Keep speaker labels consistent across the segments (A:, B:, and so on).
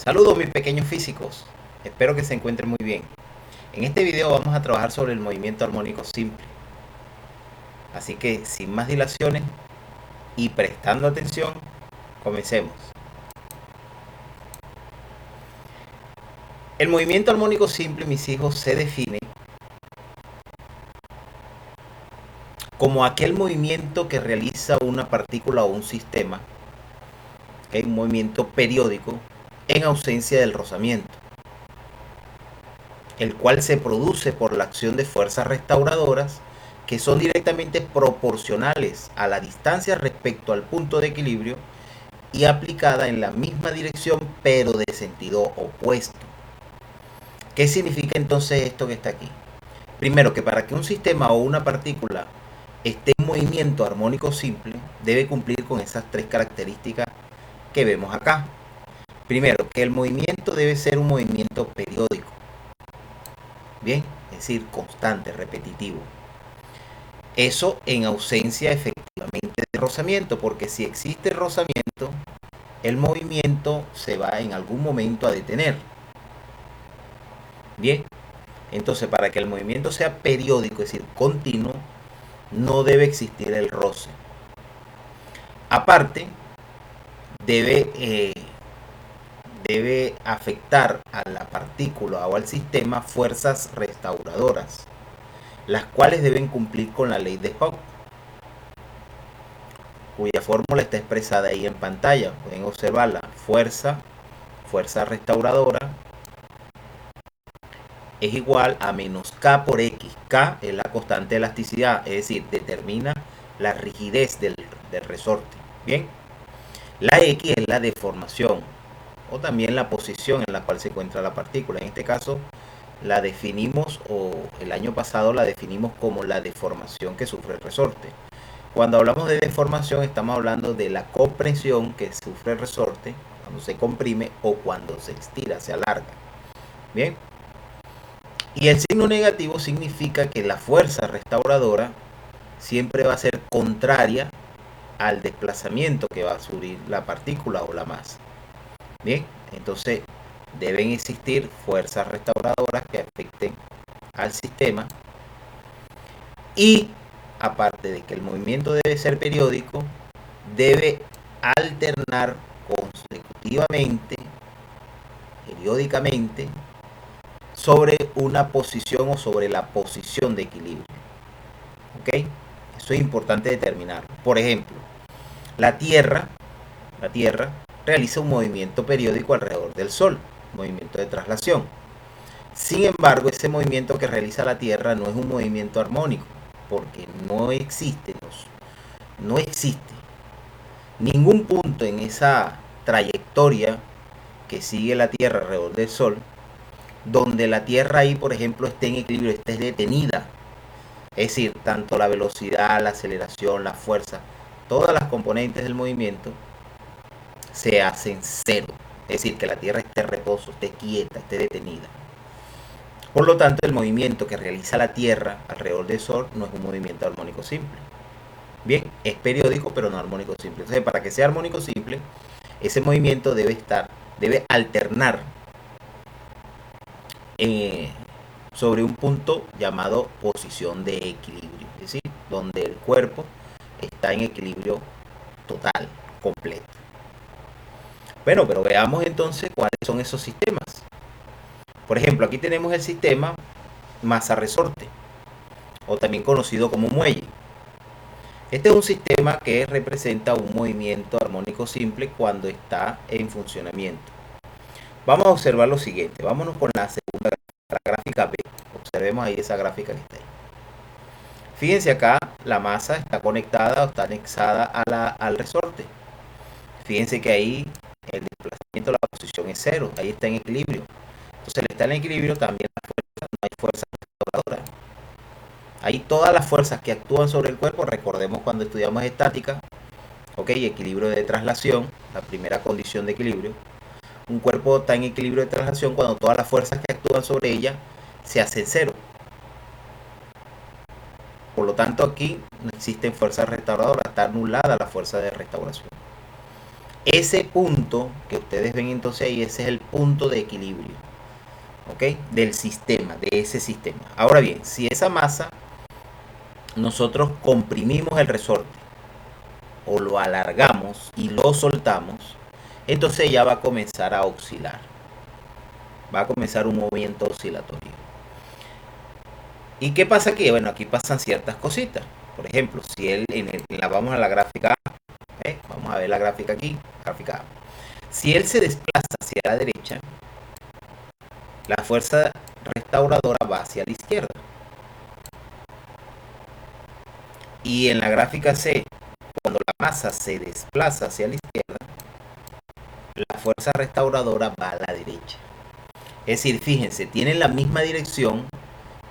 A: Saludos mis pequeños físicos, espero que se encuentren muy bien. En este video vamos a trabajar sobre el movimiento armónico simple. Así que sin más dilaciones y prestando atención, comencemos. El movimiento armónico simple, mis hijos, se define como aquel movimiento que realiza una partícula o un sistema, que es un movimiento periódico en ausencia del rozamiento, el cual se produce por la acción de fuerzas restauradoras que son directamente proporcionales a la distancia respecto al punto de equilibrio y aplicada en la misma dirección pero de sentido opuesto. ¿Qué significa entonces esto que está aquí? Primero, que para que un sistema o una partícula esté en movimiento armónico simple, debe cumplir con esas tres características que vemos acá. Primero, que el movimiento debe ser un movimiento periódico. Bien, es decir, constante, repetitivo. Eso en ausencia efectivamente de rozamiento, porque si existe rozamiento, el movimiento se va en algún momento a detener. Bien, entonces para que el movimiento sea periódico, es decir, continuo, no debe existir el roce. Aparte, debe afectar a la partícula o al sistema fuerzas restauradoras, las cuales deben cumplir con la ley de Hooke, cuya fórmula está expresada ahí en pantalla. Pueden observarla. Fuerza restauradora es igual a menos K por X. K es la constante de elasticidad, es decir, determina la rigidez del resorte. Bien, la X es la deformación o también la posición en la cual se encuentra la partícula. En este caso la definimos, o el año pasado la definimos como la deformación que sufre el resorte. Cuando hablamos de deformación estamos hablando de la compresión que sufre el resorte cuando se comprime o cuando se estira, se alarga. Bien, y el signo negativo significa que la fuerza restauradora siempre va a ser contraria al desplazamiento que va a sufrir la partícula o la masa. Bien, entonces deben existir fuerzas restauradoras que afecten al sistema, y aparte de que el movimiento debe ser periódico, debe alternar consecutivamente, periódicamente, sobre una posición o sobre la posición de equilibrio. ¿Ok? Eso es importante determinarlo. Por ejemplo, la Tierra realiza un movimiento periódico alrededor del Sol, movimiento de traslación. Sin embargo, ese movimiento que realiza la Tierra no es un movimiento armónico, porque no existe ningún punto en esa trayectoria que sigue la Tierra alrededor del Sol donde la Tierra ahí, por ejemplo, esté en equilibrio, esté detenida. Es decir, tanto la velocidad, la aceleración, la fuerza, todas las componentes del movimiento se hacen cero. Es decir, que la Tierra esté en reposo, esté quieta, esté detenida. Por lo tanto, el movimiento que realiza la Tierra alrededor del Sol no es un movimiento armónico simple. Bien, es periódico, pero no armónico simple. Entonces, para que sea armónico simple, ese movimiento debe alternar sobre un punto llamado posición de equilibrio, es decir, donde el cuerpo está en equilibrio total, completo. Bueno, pero veamos entonces cuáles son esos sistemas. Por ejemplo, aquí tenemos el sistema masa-resorte, o también conocido como muelle. Este es un sistema que representa un movimiento armónico simple cuando está en funcionamiento. Vamos a observar lo siguiente. Vámonos con la segunda, la gráfica B. Observemos ahí esa gráfica que está ahí. Fíjense acá, la masa está conectada o está anexada al resorte. Fíjense que ahí el desplazamiento, la posición es cero, ahí está en equilibrio. Entonces, al estar en equilibrio también la fuerza, no hay fuerza restauradora. Ahí todas las fuerzas que actúan sobre el cuerpo, recordemos cuando estudiamos estática, ok, equilibrio de traslación, la primera condición de equilibrio. Un cuerpo está en equilibrio de traslación cuando todas las fuerzas que actúan sobre ella se hacen cero. Por lo tanto, aquí no existen fuerzas restauradoras, está anulada la fuerza de restauración. Ese punto que ustedes ven entonces ahí, ese es el punto de equilibrio, ¿ok? Del sistema, de ese sistema. Ahora bien, si esa masa nosotros comprimimos el resorte o lo alargamos y lo soltamos, entonces ya va a comenzar a oscilar. Va a comenzar un movimiento oscilatorio. ¿Y qué pasa aquí? Bueno, aquí pasan ciertas cositas. Por ejemplo, si él, vamos a la gráfica A, vamos a ver la gráfica aquí, gráfica A. Si él se desplaza hacia la derecha, la fuerza restauradora va hacia la izquierda. Y en la gráfica C, cuando la masa se desplaza hacia la izquierda, la fuerza restauradora va a la derecha. Es decir, fíjense, tienen la misma dirección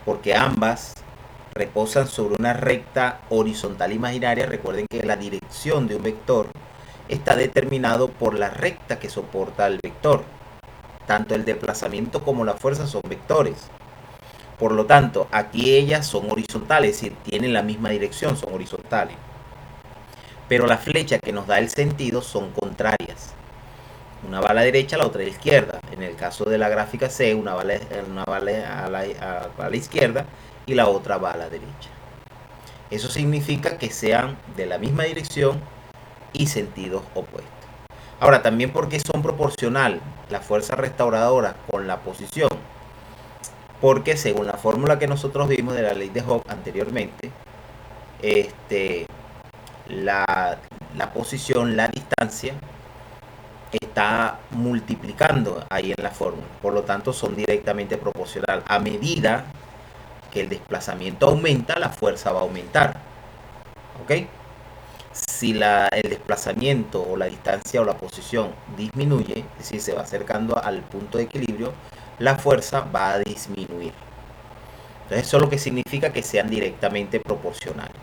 A: porque ambas reposan sobre una recta horizontal imaginaria. Recuerden que la dirección de un vector está determinado por la recta que soporta el vector. Tanto el desplazamiento como la fuerza son vectores. Por lo tanto, aquí ellas son horizontales, es decir, tienen la misma dirección, son horizontales. Pero la flecha que nos da el sentido son contrarias. Una va a la derecha, la otra a la izquierda. En el caso de la gráfica C, una va a la izquierda y la otra va a la derecha. Eso significa que sean de la misma dirección y sentidos opuestos. Ahora, también porque son proporcional la fuerza restauradora con la posición, porque según la fórmula que nosotros vimos de la ley de Hooke anteriormente, la posición, la distancia, está multiplicando ahí en la fórmula. Por lo tanto, son directamente proporcional. A medida que el desplazamiento aumenta, la fuerza va a aumentar. ¿Ok? Si el desplazamiento o la distancia o la posición disminuye, es decir, se va acercando al punto de equilibrio, la fuerza va a disminuir. Entonces, eso es lo que significa que sean directamente proporcionales.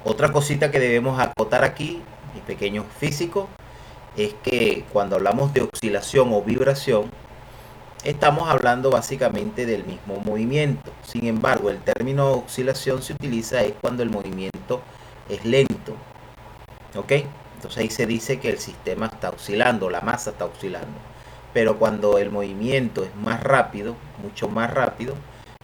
A: Otra cosita que debemos acotar aquí, mis pequeños físicos, es que cuando hablamos de oscilación o vibración, estamos hablando básicamente del mismo movimiento. Sin embargo, el término oscilación se utiliza es cuando el movimiento es lento. ¿Ok? Entonces ahí se dice que el sistema está oscilando, la masa está oscilando. Pero cuando el movimiento es más rápido, mucho más rápido,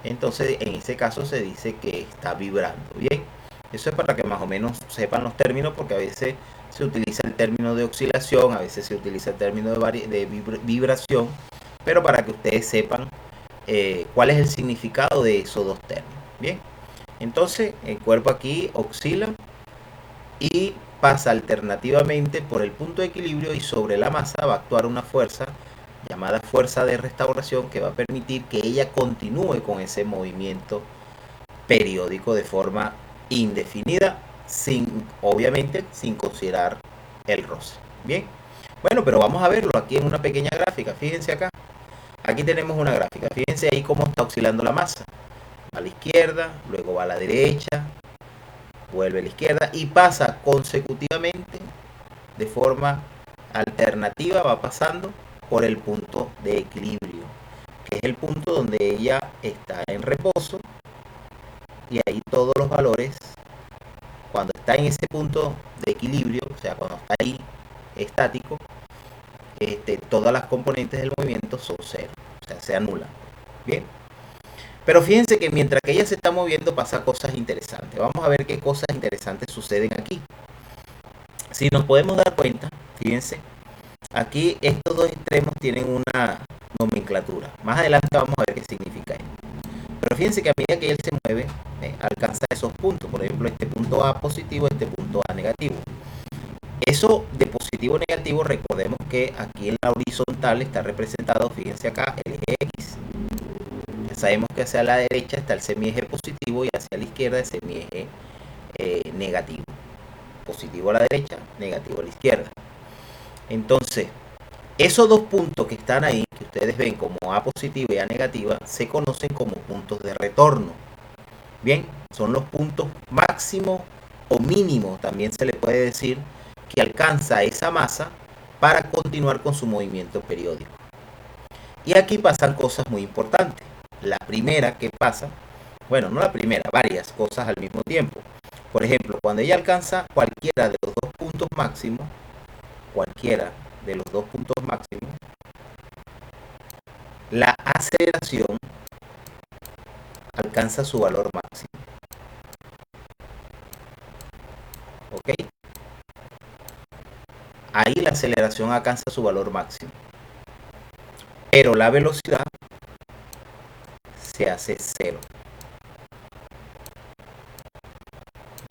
A: entonces en ese caso se dice que está vibrando. Bien, eso es para que más o menos sepan los términos, porque a veces se utiliza el término de oscilación, a veces se utiliza el término de vibración, pero para que ustedes sepan cuál es el significado de esos dos términos. Bien, entonces el cuerpo aquí oscila y pasa alternativamente por el punto de equilibrio, y sobre la masa va a actuar una fuerza llamada fuerza de restauración que va a permitir que ella continúe con ese movimiento periódico de forma indefinida, obviamente sin considerar el roce. Bien, bueno, pero vamos a verlo aquí en una pequeña gráfica. Fíjense acá, aquí tenemos una gráfica. Fíjense ahí cómo está oscilando la masa. Va a la izquierda, luego va a la derecha, vuelve a la izquierda y pasa consecutivamente de forma alternativa, va pasando por el punto de equilibrio, que es el punto donde ella está en reposo, y ahí todos los valores, cuando está en ese punto de equilibrio, o sea, cuando está ahí estático, todas las componentes del movimiento son cero, o sea, se anulan. Bien, pero fíjense que mientras que ella se está moviendo pasa cosas interesantes. Vamos a ver qué cosas interesantes suceden aquí. Si nos podemos dar cuenta, fíjense, aquí estos dos extremos tienen una nomenclatura. Más adelante vamos a ver qué significa esto. Pero fíjense que a medida que él se mueve, alcanza esos puntos. Por ejemplo, este punto A positivo, este punto A negativo. Eso de positivo o negativo, recordemos que aquí en la horizontal está representado, fíjense acá, el eje X. Ya sabemos que hacia la derecha está el semieje positivo y hacia la izquierda el semieje negativo. Positivo a la derecha, negativo a la izquierda. Entonces, esos dos puntos que están ahí, que ustedes ven como A positiva y A negativa, se conocen como puntos de retorno. Bien, son los puntos máximos o mínimos, también se le puede decir, que alcanza esa masa para continuar con su movimiento periódico. Y aquí pasan cosas muy importantes. La primera que pasa, bueno, no la primera, varias cosas al mismo tiempo. Por ejemplo, cuando ella alcanza cualquiera de los dos puntos máximos, cualquiera de los dos puntos máximos, la aceleración alcanza su valor máximo. ¿Ok? Ahí la aceleración alcanza su valor máximo. Pero la velocidad se hace 0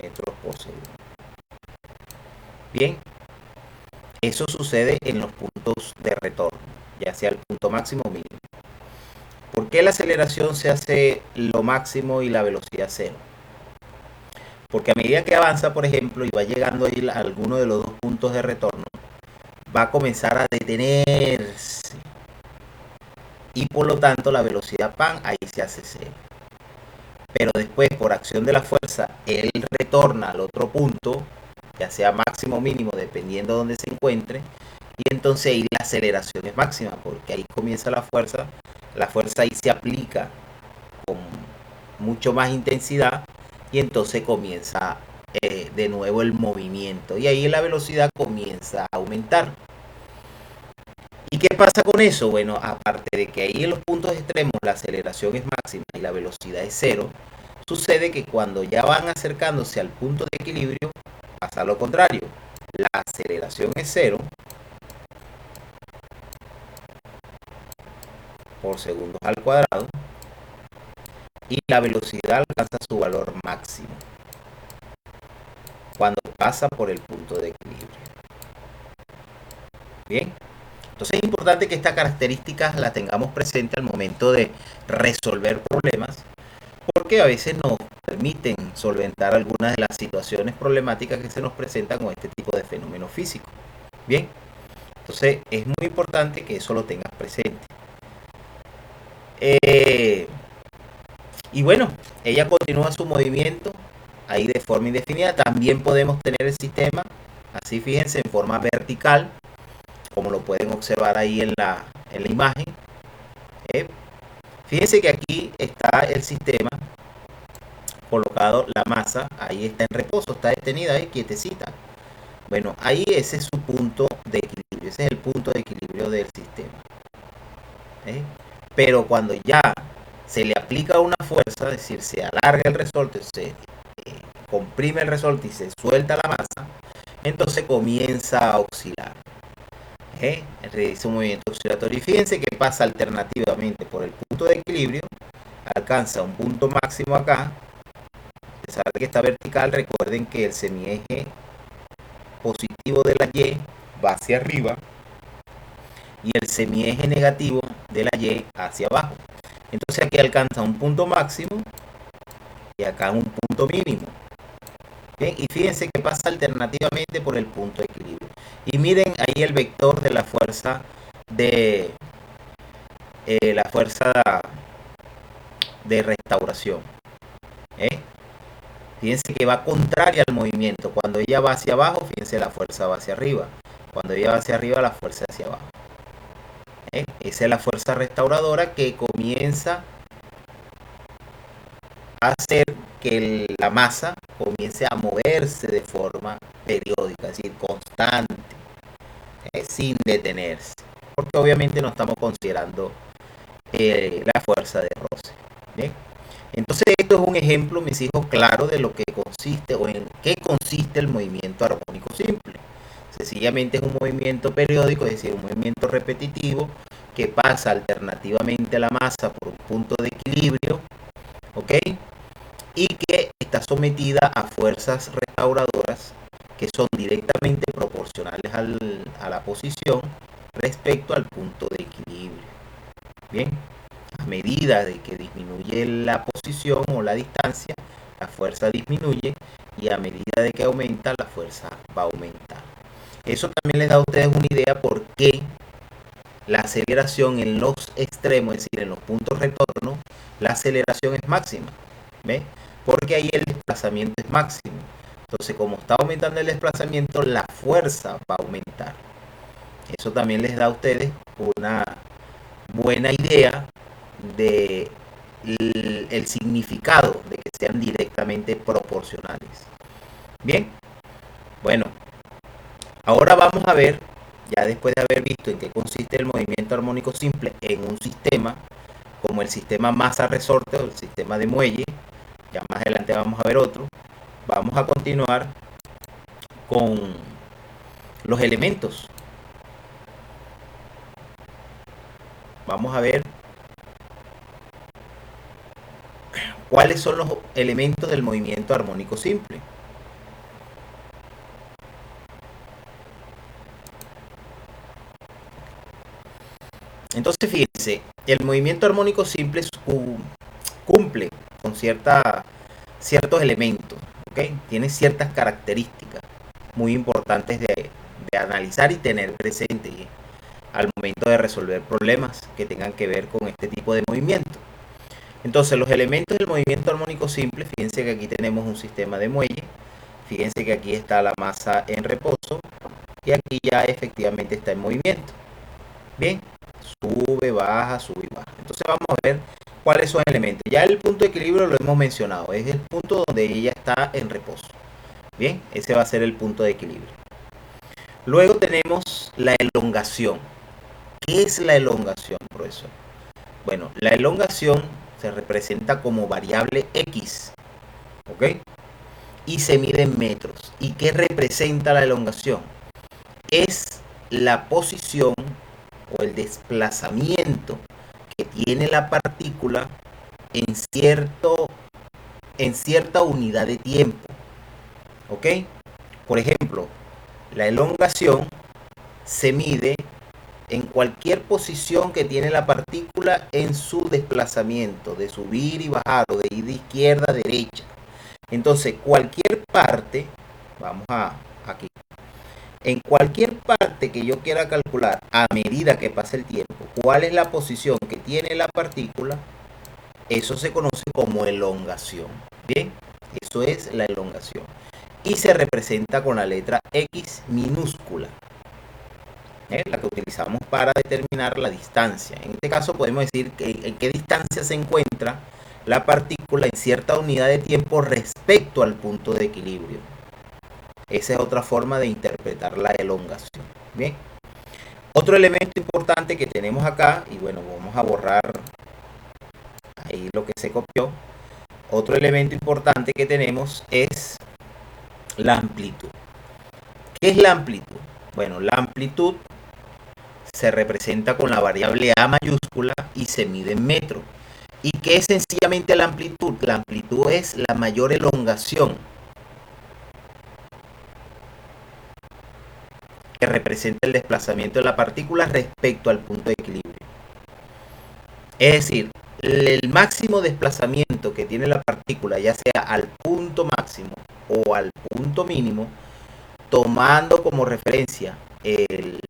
A: metros por segundo. Bien, eso sucede en los puntos de retorno, ya sea el punto máximo o mínimo. ¿Por qué la aceleración se hace lo máximo y la velocidad 0? Porque a medida que avanza, por ejemplo, y va llegando a alguno de los dos puntos de retorno, va a comenzar a detenerse. Y por lo tanto la velocidad pan ahí se hace 0. Pero después, por acción de la fuerza, él retorna al otro punto, ya sea máximo o mínimo, dependiendo de donde se encuentre, y entonces ahí la aceleración es máxima, porque ahí comienza la fuerza ahí se aplica con mucho más intensidad, y entonces comienza de nuevo el movimiento, y ahí la velocidad comienza a aumentar. ¿Y qué pasa con eso? Bueno, aparte de que ahí en los puntos extremos la aceleración es máxima y la velocidad es 0, sucede que cuando ya van acercándose al punto de equilibrio, pasa lo contrario. La aceleración es 0 por segundos al cuadrado y la velocidad alcanza su valor máximo cuando pasa por el punto de equilibrio. Bien, entonces es importante que estas características las tengamos presente al momento de resolver problemas, porque a veces nos permiten solventar algunas de las situaciones problemáticas que se nos presentan con este tipo de fenómenos físicos. Bien, entonces es muy importante que eso lo tengas presente. Y bueno, ella continúa su movimiento ahí de forma indefinida. También podemos tener el sistema, así fíjense, en forma vertical, como lo pueden observar ahí en la imagen. Fíjense que aquí está el sistema colocado, la masa, ahí está en reposo, está detenida ahí, quietecita. Bueno, ahí ese es su punto de equilibrio, ese es el punto de equilibrio del sistema. Pero cuando ya se le aplica una fuerza, es decir, se alarga el resorte, se comprime el resorte y se suelta la masa, entonces comienza a oscilar. Realiza un movimiento oscilatorio y fíjense que pasa alternativamente por el punto de equilibrio, alcanza un punto máximo acá, a pesar de que está vertical. Recuerden que el semieje positivo de la Y va hacia arriba y el semieje negativo de la Y hacia abajo. Entonces aquí alcanza un punto máximo y acá un punto mínimo. Bien, y fíjense que pasa alternativamente por el punto de equilibrio. Y miren ahí el vector de la fuerza de restauración. Fíjense que va contraria al movimiento. Cuando ella va hacia abajo, fíjense, la fuerza va hacia arriba. Cuando ella va hacia arriba, la fuerza hacia abajo. Esa es la fuerza restauradora que comienza a hacer que la masa comience a moverse de forma periódica, es decir, constante, sin detenerse, porque obviamente no estamos considerando la fuerza de roce. ¿Bien? Entonces esto es un ejemplo, mis hijos, claro de lo que consiste o en qué consiste el movimiento armónico simple. Sencillamente es un movimiento periódico, es decir, un movimiento repetitivo que pasa alternativamente a la masa por un punto de equilibrio, ¿ok? Y que está sometida a fuerzas restauradoras que son directamente proporcionales a la posición respecto al punto de equilibrio. Bien, a medida de que disminuye la posición o la distancia, la fuerza disminuye, y a medida de que aumenta, la fuerza va a aumentar. Eso también les da a ustedes una idea por qué la aceleración en los extremos, es decir, en los puntos retorno, la aceleración es máxima. ¿Ve? Porque ahí el desplazamiento es máximo. Entonces, como está aumentando el desplazamiento, la fuerza va a aumentar. Eso también les da a ustedes una buena idea de el significado de que sean directamente proporcionales. Bien, bueno, ahora vamos a ver ya después de haber visto en qué consiste el movimiento armónico simple en un sistema, como el sistema masa-resorte o el sistema de muelle, ya más adelante vamos a ver otro, vamos a continuar con los elementos. Vamos a ver cuáles son los elementos del movimiento armónico simple. Entonces, fíjense, el movimiento armónico simple cumple con ciertos elementos, ¿ok? Tiene ciertas características muy importantes de analizar y tener presente al momento de resolver problemas que tengan que ver con este tipo de movimiento. Entonces, los elementos del movimiento armónico simple, fíjense que aquí tenemos un sistema de muelle, fíjense que aquí está la masa en reposo y aquí ya efectivamente está en movimiento. Bien, sube, baja, sube y baja. Entonces vamos a ver cuáles son los elementos. Ya el punto de equilibrio lo hemos mencionado, es el punto donde ella está en reposo. Bien, ese va a ser el punto de equilibrio. Luego tenemos la elongación. ¿Qué es la elongación, profesor? Bueno, la elongación se representa como variable X, ¿ok? Y se mide en metros. ¿Y qué representa la elongación? Es la posición o el desplazamiento que tiene la partícula en cierta unidad de tiempo, ¿ok? Por ejemplo, la elongación se mide en cualquier posición que tiene la partícula en su desplazamiento, de subir y bajar, o de ir de izquierda a derecha. Entonces, cualquier parte, vamos a aquí, en cualquier parte que yo quiera calcular a medida que pasa el tiempo, cuál es la posición que tiene la partícula, eso se conoce como elongación. Bien, eso es la elongación. Y se representa con la letra X minúscula, la que utilizamos para determinar la distancia. En este caso podemos decir en qué distancia se encuentra la partícula en cierta unidad de tiempo respecto al punto de equilibrio. Esa es otra forma de interpretar la elongación. Bien. Otro elemento importante que tenemos acá, y bueno, vamos a borrar ahí lo que se copió. Otro elemento importante que tenemos es la amplitud. ¿Qué es la amplitud? Bueno, la amplitud se representa con la variable A mayúscula y se mide en metros. ¿Y qué es sencillamente la amplitud? La amplitud es la mayor elongación que representa el desplazamiento de la partícula respecto al punto de equilibrio. Es decir, el máximo desplazamiento que tiene la partícula, ya sea al punto máximo o al punto mínimo, tomando como referencia el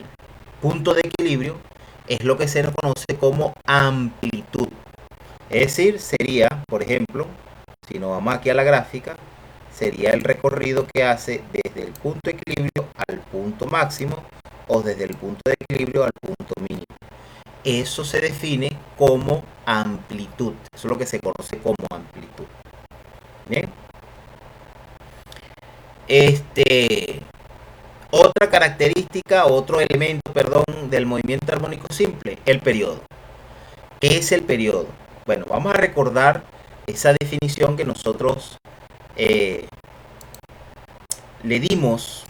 A: punto de equilibrio, es lo que se conoce como amplitud. Es decir, sería, por ejemplo, si nos vamos aquí a la gráfica, sería el recorrido que hace desde el punto de equilibrio al punto máximo o desde el punto de equilibrio al punto mínimo. Eso se define como amplitud. Eso es lo que se conoce como amplitud. Bien. Otra característica, otro elemento, perdón, del movimiento armónico simple, el periodo. ¿Qué es el periodo? Bueno, vamos a recordar esa definición que nosotros le dimos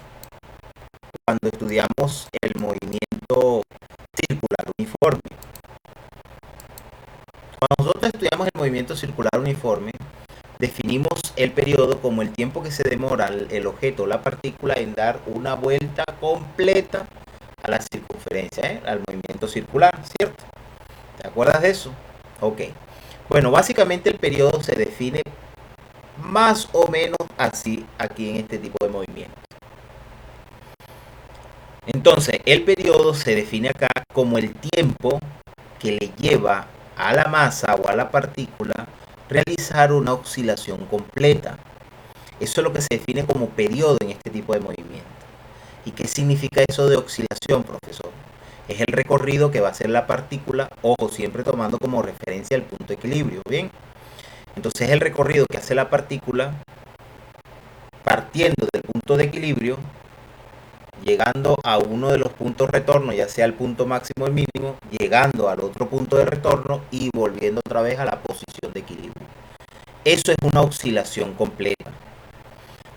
A: cuando estudiamos el movimiento circular uniforme. Cuando nosotros estudiamos el movimiento circular uniforme, definimos el periodo como el tiempo que se demora el objeto o la partícula en dar una vuelta completa a la circunferencia, al movimiento circular, ¿cierto? ¿Te acuerdas de eso? Ok. Bueno, básicamente el periodo se define más o menos así aquí en este tipo de movimiento. Entonces, el periodo se define acá como el tiempo que le lleva a la masa o a la partícula realizar una oscilación completa. Eso es lo que se define como periodo en este tipo de movimiento. ¿Y qué significa eso de oscilación, profesor? Es el recorrido que va a hacer la partícula, ojo, siempre tomando como referencia el punto de equilibrio, ¿bien? Entonces es el recorrido que hace la partícula partiendo del punto de equilibrio llegando a uno de los puntos de retorno, ya sea el punto máximo o el mínimo, llegando al otro punto de retorno y volviendo otra vez a la posición de equilibrio. Eso es una oscilación completa.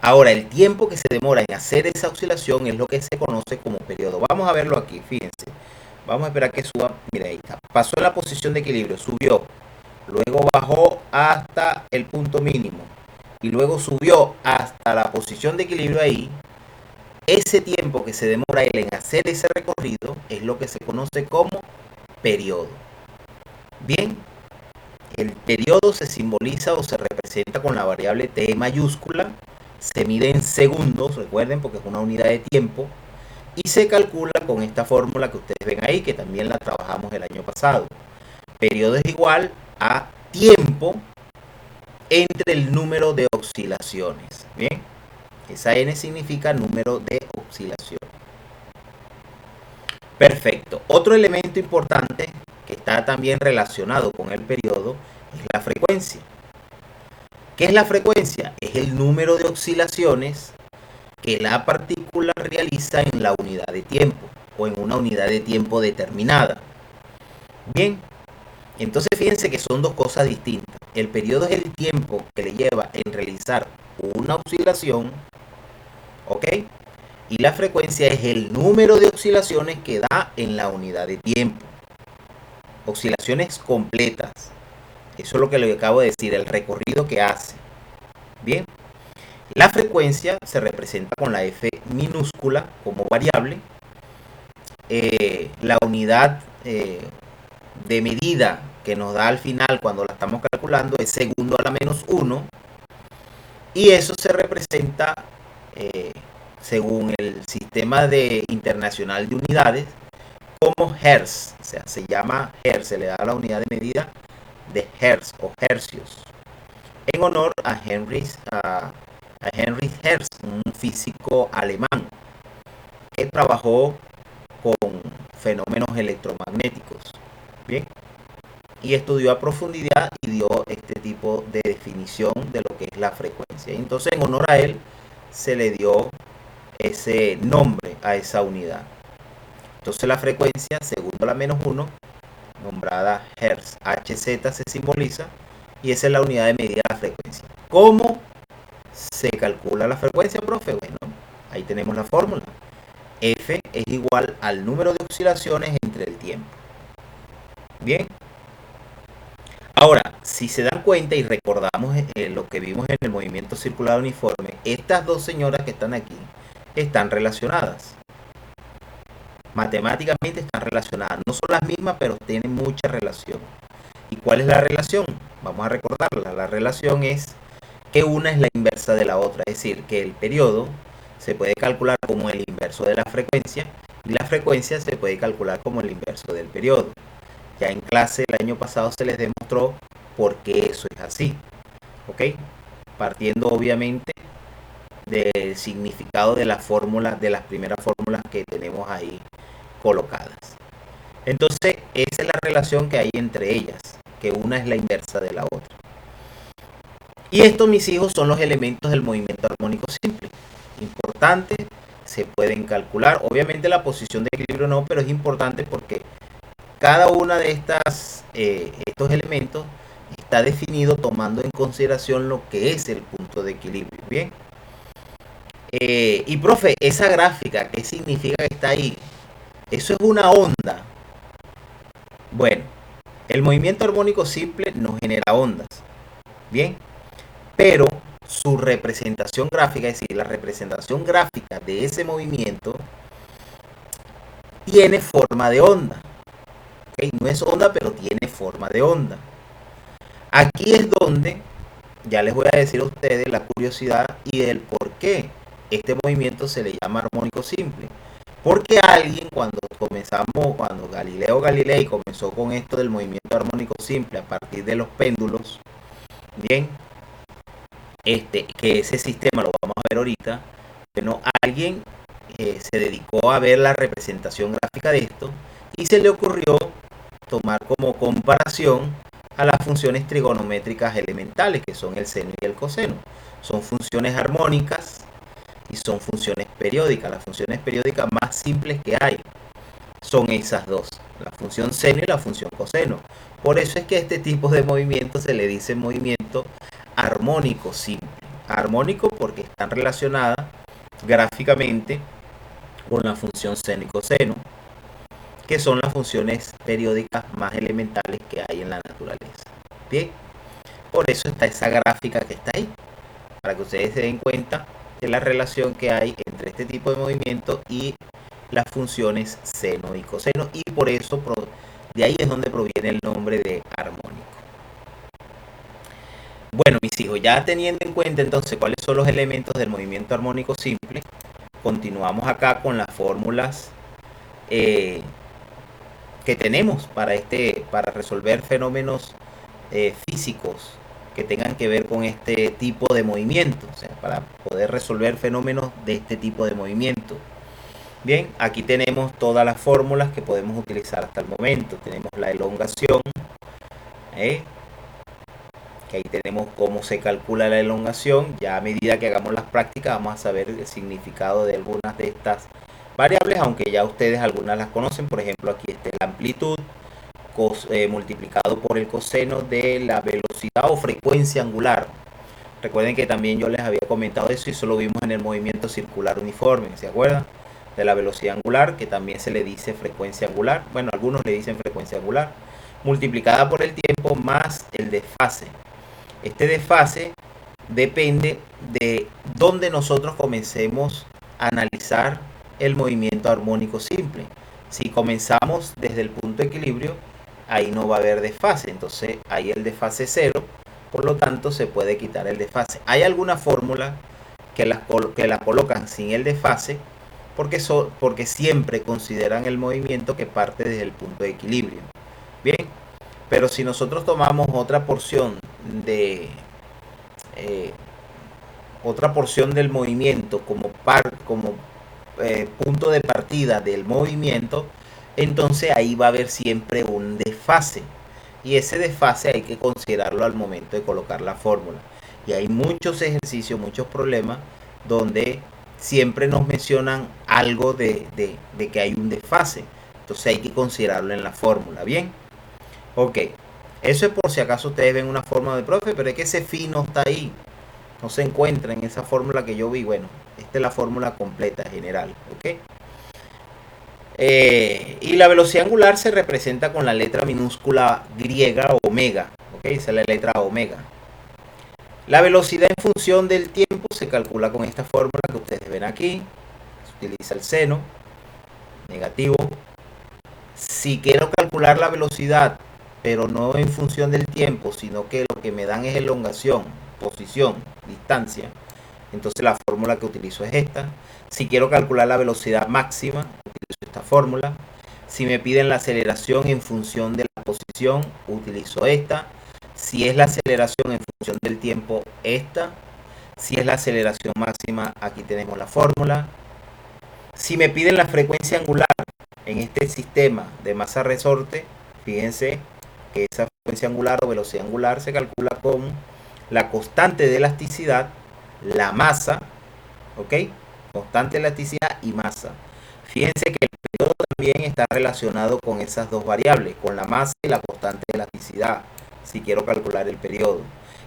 A: Ahora, el tiempo que se demora en hacer esa oscilación es lo que se conoce como periodo. Vamos a verlo aquí, fíjense. Vamos a esperar que suba. Mira, ahí está. Pasó en la posición de equilibrio, subió. Luego bajó hasta el punto mínimo. Y luego subió hasta la posición de equilibrio ahí. Ese tiempo que se demora él en hacer ese recorrido es lo que se conoce como periodo. Bien, el periodo se simboliza o se representa con la variable t mayúscula, se mide en segundos, recuerden, porque es una unidad de tiempo, y se calcula con esta fórmula que ustedes ven ahí, que también la trabajamos el año pasado. Periodo es igual a tiempo entre el número de oscilaciones. Bien, esa n significa número de oscilaciones. Perfecto. Otro elemento importante que está también relacionado con el periodo es la frecuencia. ¿Qué es la frecuencia? Es el número de oscilaciones que la partícula realiza en la unidad de tiempo o en una unidad de tiempo determinada. Bien, entonces fíjense que son dos cosas distintas. El periodo es el tiempo que le lleva en realizar una oscilación, ¿ok? Y la frecuencia es el número de oscilaciones que da en la unidad de tiempo. Oscilaciones completas. Eso es lo que le acabo de decir, el recorrido que hace. Bien. La frecuencia se representa con la f minúscula como variable. La unidad de medida que nos da al final cuando la estamos calculando es segundo a la menos 1. Y eso se representa según el sistema internacional de unidades como hertz. O sea, se llama hertz, se le da la unidad de medida de hertz o hercios, en honor a Heinrich Hertz, un físico alemán que trabajó con fenómenos electromagnéticos. Bien, y estudió a profundidad y dio este tipo de definición de lo que es la frecuencia. Entonces, en honor a él, se le dio ese nombre a esa unidad. Entonces, la frecuencia, segundo a la menos 1, nombrada Hertz, Hz se simboliza, y esa es la unidad de medida de la frecuencia. ¿Cómo se calcula la frecuencia, profe? Bueno, ahí tenemos la fórmula. F es igual al número de oscilaciones entre el tiempo. Bien. Ahora, si se dan cuenta y recordamos lo que vimos en el movimiento circular uniforme, estas dos señoras que están aquí están relacionadas. Matemáticamente están relacionadas. No son las mismas, pero tienen mucha relación. ¿Y cuál es la relación? Vamos a recordarla. La relación es que una es la inversa de la otra. Es decir, que el periodo se puede calcular como el inverso de la frecuencia y la frecuencia se puede calcular como el inverso del periodo. Ya en clase el año pasado se les demostró por qué eso es así. ¿Ok? Partiendo obviamente del significado de la fórmula, de las primeras fórmulas que tenemos ahí colocadas. Entonces, esa es la relación que hay entre ellas, que una es la inversa de la otra. Y estos, mis hijos, son los elementos del movimiento armónico simple. Importante, se pueden calcular. Obviamente la posición de equilibrio no, pero es importante porque cada una de estos elementos está definido tomando en consideración lo que es el punto de equilibrio. Bien. Y profe, esa gráfica, ¿qué significa que está ahí? Eso es una onda. Bueno, el movimiento armónico simple nos genera ondas. Bien. Pero su representación gráfica, es decir, la representación gráfica de ese movimiento, tiene forma de onda. ¿Okay? No es onda, pero tiene forma de onda. Aquí es donde ya les voy a decir a ustedes la curiosidad y el por qué este movimiento se le llama armónico simple. Porque alguien, cuando Galileo Galilei comenzó con esto del movimiento armónico simple a partir de los péndulos, bien, que ese sistema lo vamos a ver ahorita, bueno, alguien se dedicó a ver la representación gráfica de esto y se le ocurrió tomar como comparación a las funciones trigonométricas elementales, que son el seno y el coseno. Son funciones armónicas y son funciones periódicas. Las funciones periódicas más simples que hay son esas dos, la función seno y la función coseno. Por eso es que a este tipo de movimiento se le dice movimiento armónico simple. Armónico porque están relacionadas gráficamente con la función seno y coseno, que son las funciones periódicas más elementales que hay en la naturaleza. Bien, por eso está esa gráfica que está ahí, para que ustedes se den cuenta de la relación que hay entre este tipo de movimiento y las funciones seno y coseno, y por eso de ahí es donde proviene el nombre de armónico. Bueno, mis hijos, ya teniendo en cuenta entonces cuáles son los elementos del movimiento armónico simple, continuamos acá con las fórmulas que tenemos para resolver fenómenos físicos que tengan que ver con este tipo de movimiento, o sea, para poder resolver fenómenos de este tipo de movimiento. Bien, aquí tenemos todas las fórmulas que podemos utilizar hasta el momento. Tenemos la elongación, que ahí tenemos cómo se calcula la elongación. Ya a medida que hagamos las prácticas vamos a saber el significado de algunas de estas variables, aunque ya ustedes algunas las conocen. Por ejemplo, aquí está la amplitud multiplicado por el coseno de la velocidad o frecuencia angular. Recuerden que también yo les había comentado eso y eso lo vimos en el movimiento circular uniforme, ¿se acuerdan? De la velocidad angular, que también se le dice frecuencia angular. Bueno, algunos le dicen frecuencia angular, multiplicada por el tiempo más el desfase. Este desfase depende de dónde nosotros comencemos a analizar el movimiento armónico simple. Si comenzamos desde el punto de equilibrio, ahí no va a haber desfase, entonces ahí el desfase es cero, por lo tanto se puede quitar el desfase. Hay algunas fórmulas que la colocan sin el desfase porque siempre consideran el movimiento que parte desde el punto de equilibrio. Bien, pero si nosotros tomamos otra porción del movimiento como punto de partida del movimiento, entonces ahí va a haber siempre un desfase. Y ese desfase hay que considerarlo al momento de colocar la fórmula. Y hay muchos ejercicios, muchos problemas donde siempre nos mencionan algo de que hay un desfase. Entonces hay que considerarlo en la fórmula. Bien, ok. Eso es por si acaso ustedes ven una fórmula de profe, pero es que ese phi no está ahí. No se encuentra en esa fórmula que yo vi. Bueno, esta es la fórmula completa general. Ok. Y la velocidad angular se representa con la letra minúscula griega omega. ¿Ok? Esa es la letra omega. La velocidad en función del tiempo se calcula con esta fórmula que ustedes ven aquí. Se utiliza el seno negativo. Si quiero calcular la velocidad, pero no en función del tiempo, sino que lo que me dan es elongación, posición, distancia, entonces la fórmula que utilizo es esta. Si quiero calcular la velocidad máxima, utilizo esta fórmula. Si me piden la aceleración en función de la posición, utilizo esta. Si es la aceleración en función del tiempo, esta. Si es la aceleración máxima, aquí tenemos la fórmula. Si me piden la frecuencia angular en este sistema de masa resorte, fíjense que esa frecuencia angular o velocidad angular se calcula con la constante de elasticidad, la masa, ¿ok? Constante de elasticidad y masa. Fíjense que el periodo también está relacionado con esas dos variables, con la masa y la constante de elasticidad, si quiero calcular el periodo.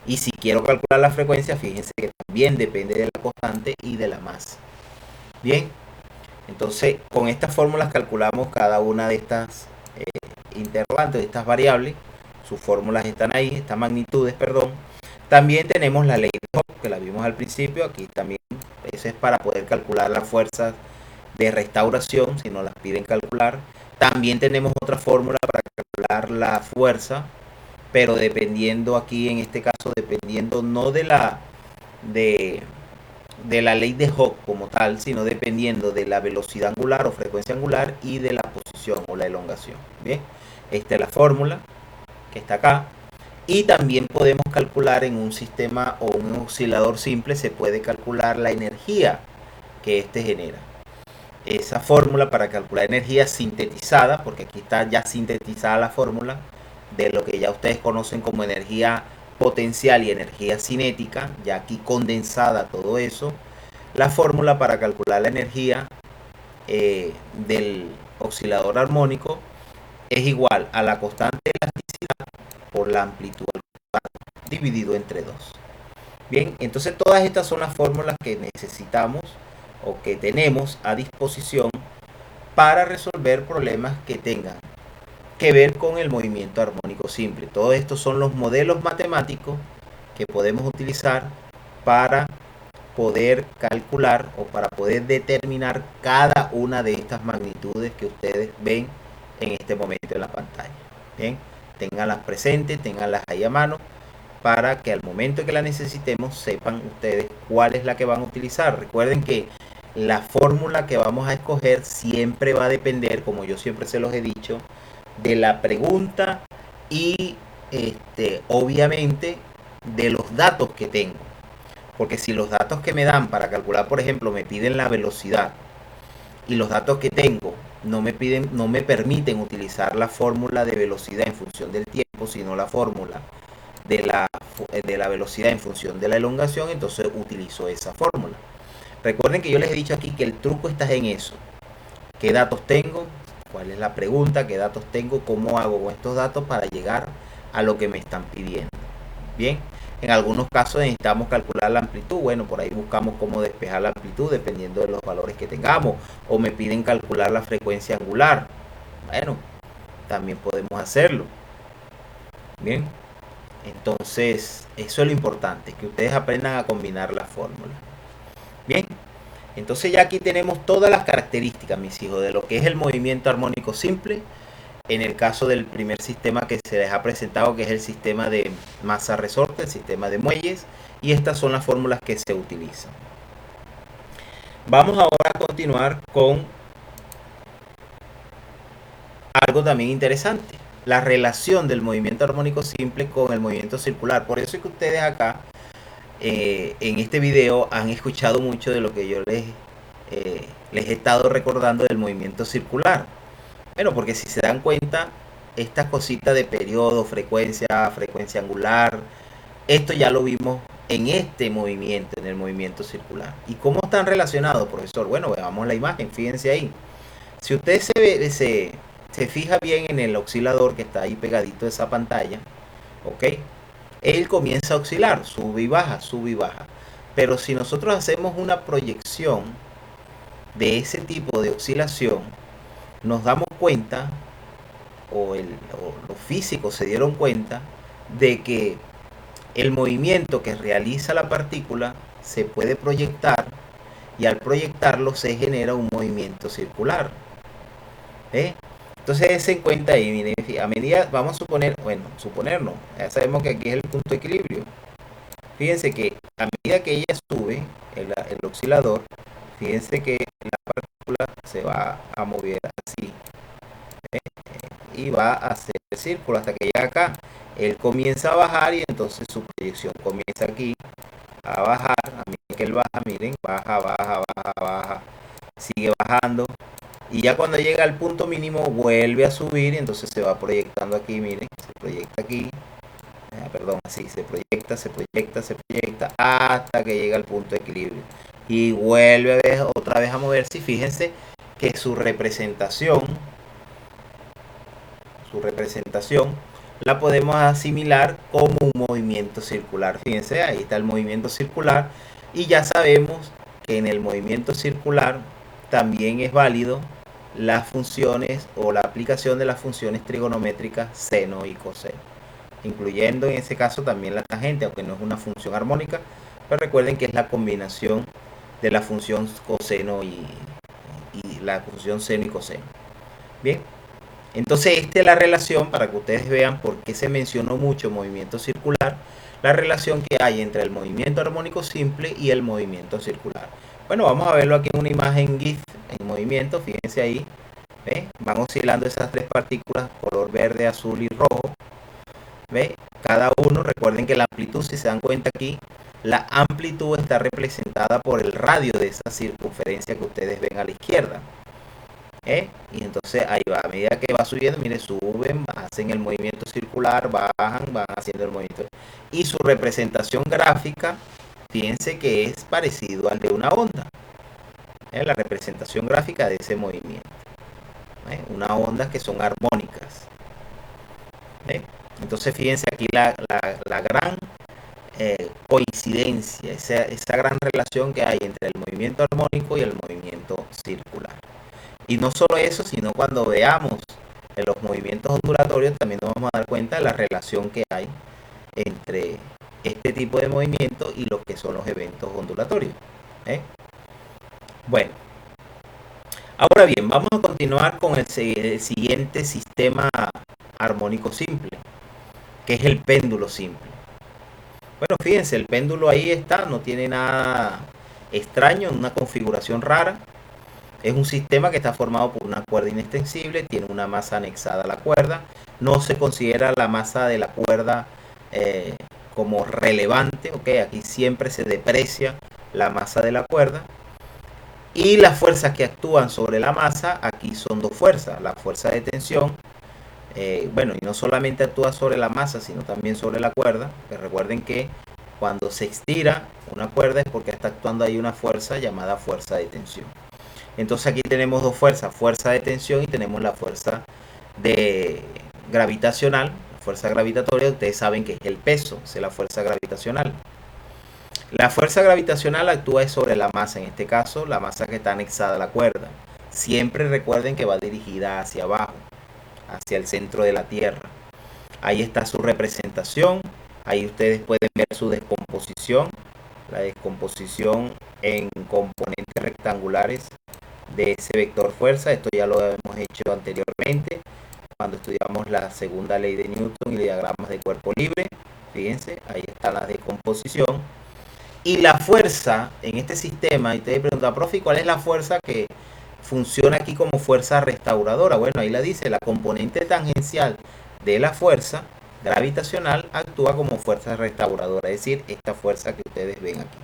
A: Y si quiero calcular la frecuencia, fíjense que también depende de la constante y de la masa. Bien, entonces con estas fórmulas calculamos cada una de estas interrogantes, de estas variables. Sus fórmulas están ahí, estas magnitudes, perdón. También tenemos la ley de Hooke, que la vimos al principio. Aquí también, eso es para poder calcular las fuerzas de restauración, si nos las piden calcular. También tenemos otra fórmula para calcular la fuerza, pero dependiendo aquí, en este caso, dependiendo no de la ley de Hooke como tal, sino dependiendo de la velocidad angular o frecuencia angular y de la posición o la elongación. Bien, esta es la fórmula que está acá. Y también podemos calcular en un sistema o un oscilador simple, se puede calcular la energía que este genera. Esa fórmula para calcular energía sintetizada, porque aquí está ya sintetizada la fórmula de lo que ya ustedes conocen como energía potencial y energía cinética, ya aquí condensada todo eso. la fórmula para calcular la energía del oscilador armónico es igual a la constante de elasticidad por la amplitud dividido entre 2. Bien, entonces todas estas son las fórmulas que necesitamos o que tenemos a disposición para resolver problemas que tengan que ver con el movimiento armónico simple. Todos estos son los modelos matemáticos que podemos utilizar para poder calcular o para poder determinar cada una de estas magnitudes que ustedes ven en este momento en la pantalla. Bien, ténganlas presentes, ténganlas ahí a mano para que al momento que la necesitemos sepan ustedes cuál es la que van a utilizar. Recuerden que la fórmula que vamos a escoger siempre va a depender, como yo siempre se los he dicho, de la pregunta y obviamente de los datos que tengo. Porque si los datos que me dan para calcular, por ejemplo, me piden la velocidad y los datos que tengo no me permiten utilizar la fórmula de velocidad en función del tiempo, sino la fórmula de la velocidad en función de la elongación, entonces utilizo esa fórmula. Recuerden que yo les he dicho aquí que el truco está en eso. ¿Qué datos tengo? ¿Cuál es la pregunta? ¿Qué datos tengo? ¿Cómo hago con estos datos para llegar a lo que me están pidiendo? Bien, en algunos casos necesitamos calcular la amplitud. Bueno, por ahí buscamos cómo despejar la amplitud dependiendo de los valores que tengamos. O me piden calcular la frecuencia angular. Bueno, también podemos hacerlo. Bien, entonces eso es lo importante, que ustedes aprendan a combinar las fórmulas. Bien, entonces ya aquí tenemos todas las características, mis hijos, de lo que es el movimiento armónico simple. En el caso del primer sistema que se les ha presentado, que es el sistema de masa resorte, el sistema de muelles, y estas son las fórmulas que se utilizan. Vamos ahora a continuar con algo también interesante, la relación del movimiento armónico simple con el movimiento circular. Por eso es que ustedes acá en este video han escuchado mucho de lo que yo les he estado recordando del movimiento circular. Bueno, porque si se dan cuenta, estas cositas de periodo, frecuencia angular, esto ya lo vimos en este movimiento, en el movimiento circular. ¿Y cómo están relacionados, profesor? Bueno, veamos la imagen, fíjense ahí. Si usted se fija bien en el oscilador que está ahí pegadito a esa pantalla, ¿ok? Él comienza a oscilar, sube y baja, sube y baja. Pero si nosotros hacemos una proyección de ese tipo de oscilación, nos damos cuenta, o los físicos se dieron cuenta, de que el movimiento que realiza la partícula se puede proyectar y al proyectarlo se genera un movimiento circular. Entonces se cuenta ahí, miren, a medida, vamos a suponer, bueno, suponernos, ya sabemos que aquí es el punto de equilibrio. Fíjense que a medida que ella sube, el oscilador, fíjense que la partícula se va a mover así, y va a hacer el círculo hasta que llega acá. Él comienza a bajar y entonces su proyección comienza aquí a bajar. A medida que él baja, miren, baja, baja, baja, baja, sigue bajando. Y ya cuando llega al punto mínimo vuelve a subir y entonces se va proyectando aquí, miren, se proyecta aquí. Perdón, así, se proyecta, se proyecta, se proyecta hasta que llega al punto de equilibrio. Y vuelve otra vez a moverse. Y fíjense que su representación la podemos asimilar como un movimiento circular. Fíjense, ahí está el movimiento circular y ya sabemos que en el movimiento circular también es válido las funciones o la aplicación de las funciones trigonométricas seno y coseno, incluyendo en ese caso también la tangente, aunque no es una función armónica, pero recuerden que es la combinación de la función coseno y la función seno y coseno. Bien, entonces esta es la relación para que ustedes vean por qué se mencionó mucho movimiento circular, la relación que hay entre el movimiento armónico simple y el movimiento circular. Bueno, vamos a verlo aquí en una imagen GIF en movimiento, fíjense ahí, ¿ve? Van oscilando esas tres partículas, color verde, azul y rojo, ¿ve? Cada uno, recuerden que la amplitud, si se dan cuenta aquí, la amplitud está representada por el radio de esa circunferencia que ustedes ven a la izquierda. Y entonces ahí va, a medida que va subiendo, miren, suben, hacen el movimiento circular, bajan, van haciendo el movimiento. Y su representación gráfica fíjense que es parecido al de una onda, la representación gráfica de ese movimiento. Unas ondas que son armónicas. Entonces fíjense aquí la gran coincidencia, esa gran relación que hay entre el movimiento armónico y el movimiento circular. Y no solo eso, sino cuando veamos en los movimientos ondulatorios también nos vamos a dar cuenta de la relación que hay entre este tipo de movimiento y lo que son los eventos ondulatorios. Bueno, ahora bien, vamos a continuar con el siguiente sistema armónico simple, que es el péndulo simple. Bueno, fíjense, el péndulo ahí está, no tiene nada extraño, una configuración rara. Es un sistema que está formado por una cuerda inextensible, tiene una masa anexada a la cuerda. No se considera la masa de la cuerda como relevante, ¿ok? Aquí siempre se deprecia la masa de la cuerda. Y las fuerzas que actúan sobre la masa, aquí son dos fuerzas. La fuerza de tensión, bueno, y no solamente actúa sobre la masa, sino también sobre la cuerda. Que recuerden que cuando se estira una cuerda es porque está actuando ahí una fuerza llamada fuerza de tensión. Entonces aquí tenemos dos fuerzas, fuerza de tensión y tenemos la fuerza gravitacional. La fuerza gravitatoria, ustedes saben que es el peso, es la fuerza gravitacional. La fuerza gravitacional actúa sobre la masa, en este caso la masa que está anexada a la cuerda. Siempre recuerden que va dirigida hacia abajo, hacia el centro de la Tierra. Ahí está su representación, ahí ustedes pueden ver su descomposición, la descomposición en componentes rectangulares de ese vector fuerza. Esto ya lo hemos hecho anteriormente cuando estudiamos la segunda ley de Newton y diagramas de cuerpo libre. Fíjense, ahí está la descomposición. Y la fuerza en este sistema, y ustedes preguntan, profe, ¿cuál es la fuerza que funciona aquí como fuerza restauradora? Bueno, ahí la dice, la componente tangencial de la fuerza gravitacional actúa como fuerza restauradora, es decir, esta fuerza que ustedes ven aquí.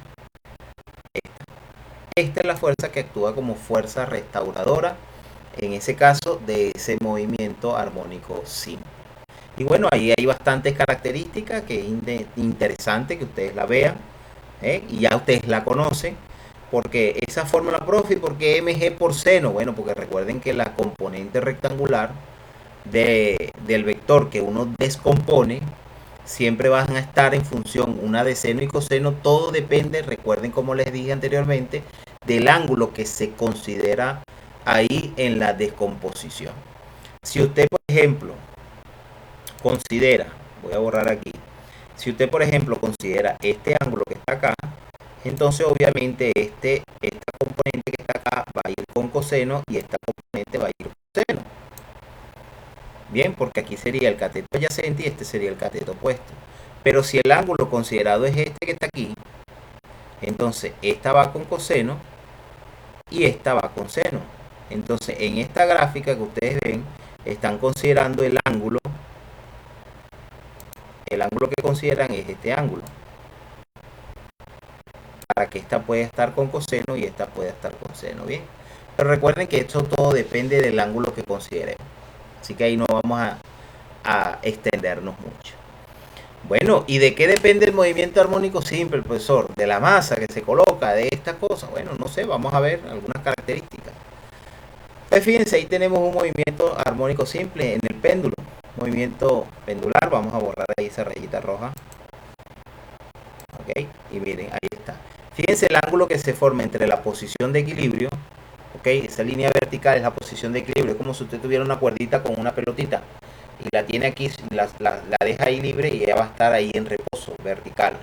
A: Esta es la fuerza que actúa como fuerza restauradora, en ese caso, de ese movimiento armónico simple. Y bueno, ahí hay bastantes características que es interesante que ustedes la vean, y ya ustedes la conocen, porque esa fórmula, profe, ¿por qué mg por seno? Bueno, porque recuerden que la componente rectangular del vector que uno descompone siempre van a estar en función una de seno y coseno. Todo depende, recuerden como les dije anteriormente, del ángulo que se considera ahí en la descomposición. Si usted, por ejemplo, considera, voy a borrar aquí, si usted, por ejemplo, considera este ángulo que está acá, entonces obviamente esta componente que está acá va a ir con coseno y esta componente va a ir con seno. Bien, porque aquí sería el cateto adyacente y este sería el cateto opuesto. Pero si el ángulo considerado es este que está aquí, entonces esta va con coseno y esta va con seno. Entonces en esta gráfica que ustedes ven, están considerando el ángulo que consideran es este ángulo, para que esta pueda estar con coseno y esta pueda estar con seno. Bien, pero recuerden que esto todo depende del ángulo que consideremos, así que ahí no vamos a extendernos mucho. Bueno, ¿y de qué depende el movimiento armónico simple, profesor? De la masa que se coloca, de estas cosas. Bueno, no sé, vamos a ver algunas características. Pues fíjense, ahí tenemos un movimiento armónico simple en el péndulo. Movimiento pendular, vamos a borrar ahí esa rayita roja. Ok, y miren, ahí está. Fíjense el ángulo que se forma entre la posición de equilibrio. Ok, esa línea vertical es la posición de equilibrio. Es como si usted tuviera una cuerdita con una pelotita y la tiene aquí, la deja ahí libre y ella va a estar ahí en reposo vertical.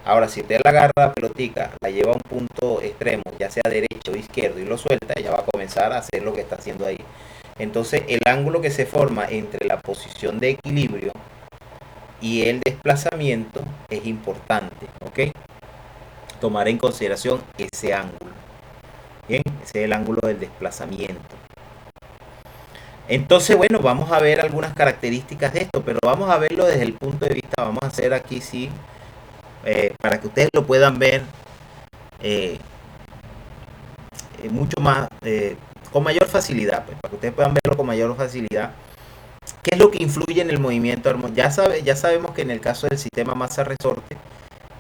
A: Ahora, si usted la agarra la pelotica, la lleva a un punto extremo, ya sea derecho o izquierdo, y lo suelta, ella va a comenzar a hacer lo que está haciendo ahí. Entonces, el ángulo que se forma entre la posición de equilibrio y el desplazamiento es importante, ¿ok? Tomar en consideración ese ángulo. Bien, ese es el ángulo del desplazamiento. Entonces, bueno, vamos a ver algunas características de esto, pero vamos a verlo desde el punto de vista, vamos a hacer aquí sí, para que ustedes lo puedan ver mucho más, con mayor facilidad, pues, para que ustedes puedan verlo con mayor facilidad. ¿Qué es lo que influye en el movimiento armónico? Ya sabemos que en el caso del sistema masa-resorte,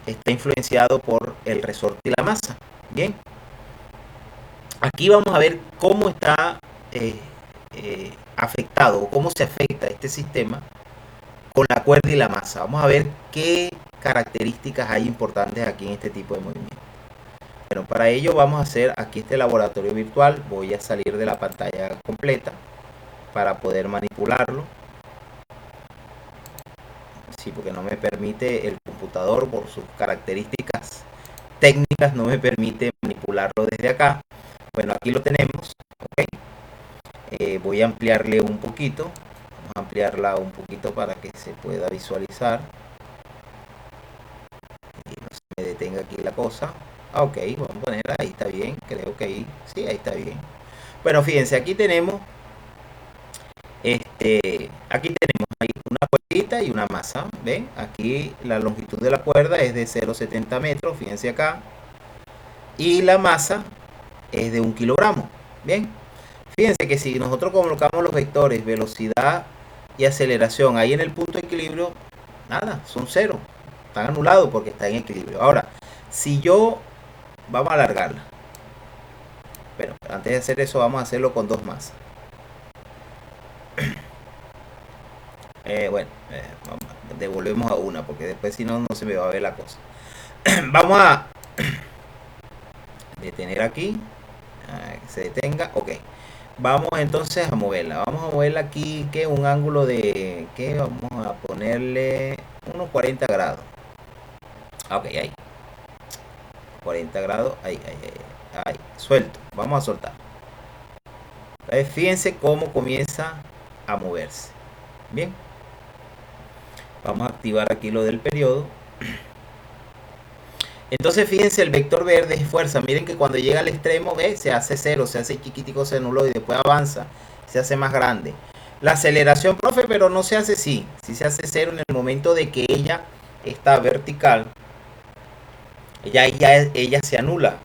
A: está influenciado por el resorte y la masa. Bien, aquí vamos a ver cómo está afectado o cómo se afecta este sistema con la cuerda y la masa. Vamos a ver qué características hay importantes aquí en este tipo de movimiento. Bueno, para ello vamos a hacer aquí este laboratorio virtual. Voy a salir de la pantalla completa para poder manipularlo. Sí, porque no me permite el computador, por sus características técnicas, no me permite manipularlo desde acá. Bueno, aquí lo tenemos. ¿Okay? Voy a ampliarle un poquito. Vamos a ampliarla un poquito para que se pueda visualizar. Y no se me detenga aquí la cosa. Ok, vamos a ponerla, ahí está bien, creo que ahí, sí, ahí está bien. Bueno, fíjense, aquí tenemos aquí tenemos ahí una cuerdita y una masa. ¿Ven? Aquí la longitud de la cuerda es de 0,70 metros, fíjense acá. Y la masa es de 1 kilogramo. Bien, fíjense que si nosotros colocamos los vectores velocidad y aceleración ahí en el punto de equilibrio, nada, son cero, están anulados porque está en equilibrio. Ahora, si yo, vamos a alargarla, pero antes de hacer eso vamos a hacerlo con dos masas. Devolvemos a una porque después si no, no se me va a ver la cosa. Vamos a detener aquí, que se detenga. Ok, vamos entonces a moverla. Vamos a moverla aquí, que un ángulo de, que vamos a ponerle unos 40 grados. Ok, ahí 40 grados, ahí, suelto. Vamos a soltar. Fíjense cómo comienza a moverse. Bien, vamos a activar aquí lo del periodo. Entonces fíjense, el vector verde es fuerza. Miren que cuando llega al extremo, ¿ve? Se hace cero, se hace chiquitico, se anuló y después avanza, se hace más grande. La aceleración, profe, pero no se hace así. Sí se hace cero en el momento de que ella está vertical. Ella se anula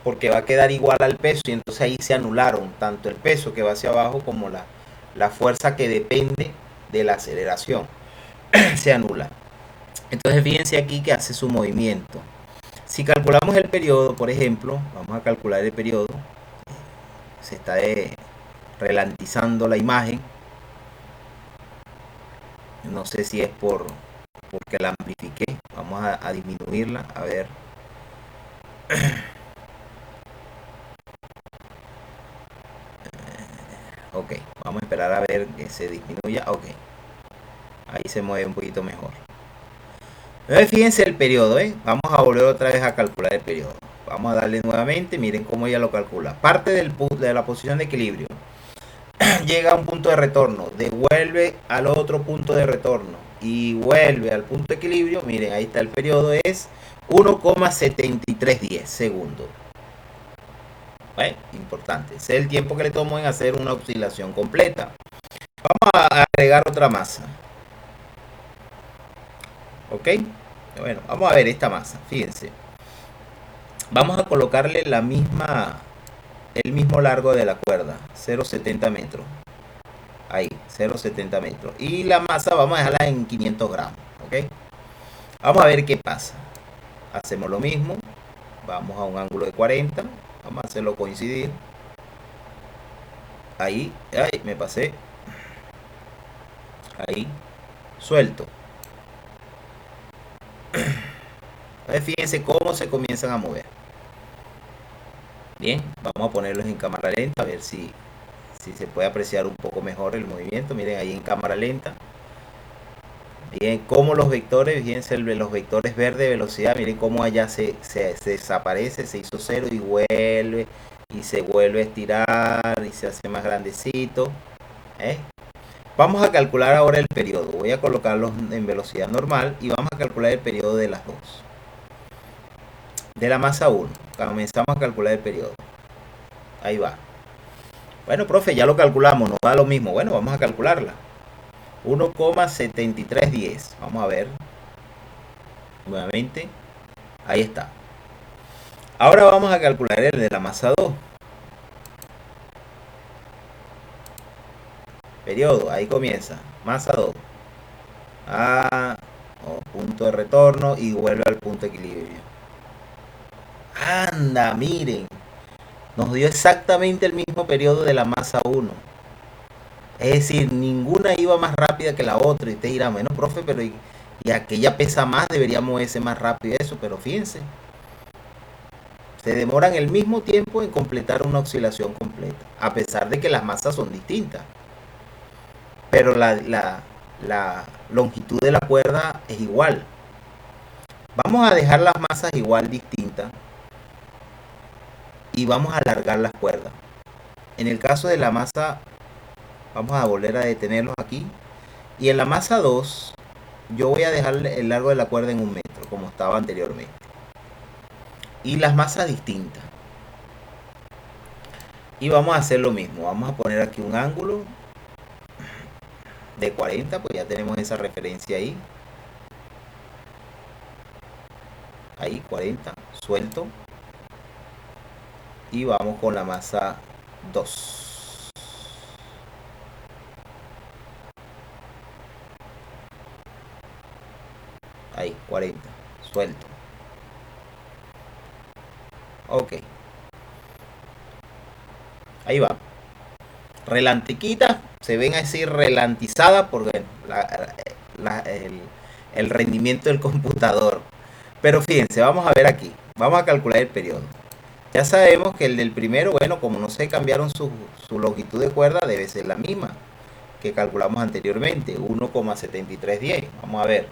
A: porque va a quedar igual al peso y entonces ahí se anularon tanto el peso que va hacia abajo como la fuerza que depende de la aceleración. Se anula. Entonces fíjense aquí que hace su movimiento. Si calculamos el periodo, por ejemplo, vamos a calcular el periodo. Se está ralentizando la imagen. No sé si es porque la amplifiqué. Vamos a disminuirla. A ver. Ok, vamos a esperar a ver que se disminuya. Ok, ahí se mueve un poquito mejor. Fíjense el periodo, vamos a volver otra vez a calcular el periodo. Vamos a darle nuevamente, miren cómo ella lo calcula. Parte de la posición de equilibrio. Llega a un punto de retorno, devuelve al otro punto de retorno y vuelve al punto de equilibrio. Miren, ahí está el periodo, es 1,7310 segundos. Importante, ese es el tiempo que le tomó en hacer una oscilación completa. Vamos a agregar otra masa. Ok, bueno, vamos a ver esta masa, fíjense. Vamos a colocarle el mismo largo de la cuerda, 0,70 metros. Ahí, 0,70 metros. Y la masa vamos a dejarla en 500 gramos. Ok, vamos a ver qué pasa. Hacemos lo mismo. Vamos a un ángulo de 40. Vamos a hacerlo coincidir. Ahí, ay, me pasé. Ahí, suelto. Fíjense cómo se comienzan a mover. Bien, vamos a ponerlos en cámara lenta a ver si se puede apreciar un poco mejor el movimiento. Miren ahí en cámara lenta. Bien, como los vectores, fíjense los vectores verde, velocidad, miren cómo allá se desaparece, se hizo cero y vuelve, y se vuelve a estirar y se hace más grandecito. Vamos a calcular ahora el periodo. Voy a colocarlos en velocidad normal y vamos a calcular el periodo de las dos. De la masa 1, comenzamos a calcular el periodo. Ahí va. Bueno, profe, ya lo calculamos, nos da lo mismo. Bueno, vamos a calcularla. 1,7310. Vamos a ver. Nuevamente. Ahí está. Ahora vamos a calcular el de la masa 2. Periodo, ahí comienza. Masa 2. o punto de retorno y vuelve al punto de equilibrio. Anda, miren, nos dio exactamente el mismo periodo de la masa 1. Es decir, ninguna iba más rápida que la otra. Y usted dirá, bueno, profe, pero y aquella pesa más, debería moverse más rápido eso. Pero fíjense, se demoran el mismo tiempo en completar una oscilación completa, a pesar de que las masas son distintas. Pero la longitud de la cuerda es igual. Vamos a dejar las masas igual distintas y vamos a alargar las cuerdas. En el caso de la masa, vamos a volver a detenerlos aquí. Y en la masa 2, yo voy a dejar el largo de la cuerda en 1 metro, como estaba anteriormente. Y las masas distintas. Y vamos a hacer lo mismo. Vamos a poner aquí un ángulo de 40, pues ya tenemos esa referencia ahí. Ahí, 40, suelto. Y vamos con la masa 2. Ahí, 40, suelto. Ok. Ahí va. Relantiquita, se ven así relantizadas porque el rendimiento del computador. Pero fíjense, vamos a ver aquí. Vamos a calcular el periodo. Ya sabemos que el del primero, bueno, como no se cambiaron su longitud de cuerda, debe ser la misma que calculamos anteriormente, 1,7310. Vamos a ver.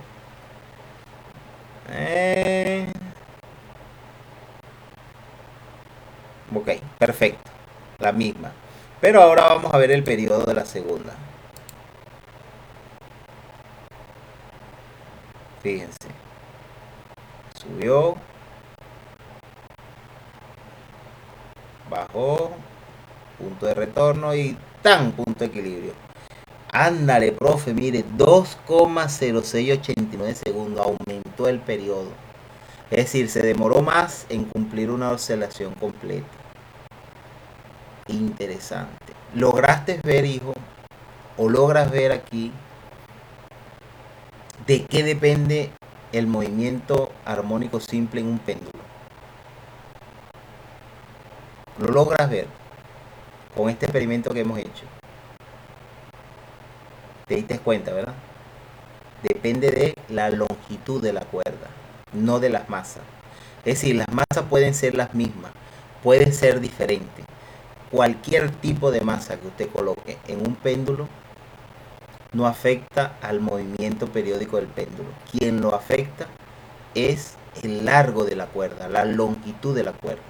A: Ok, perfecto. La misma. Pero ahora vamos a ver el periodo de la segunda. Fíjense. Subió. Bajó. Punto de retorno y tan punto de equilibrio. Ándale, profe, mire, 2,0689 segundos. Aumentó el periodo. Es decir, se demoró más en cumplir una oscilación completa. Interesante. ¿Lograste ver, hijo? ¿O logras ver aquí de qué depende el movimiento armónico simple en un péndulo? ¿Lo logras ver con este experimento que hemos hecho? Te diste cuenta, ¿verdad? Depende de la longitud de la cuerda, no de las masas. Es decir, las masas pueden ser las mismas, pueden ser diferentes. Cualquier tipo de masa que usted coloque en un péndulo no afecta al movimiento periódico del péndulo. Quien lo afecta es el largo de la cuerda, la longitud de la cuerda.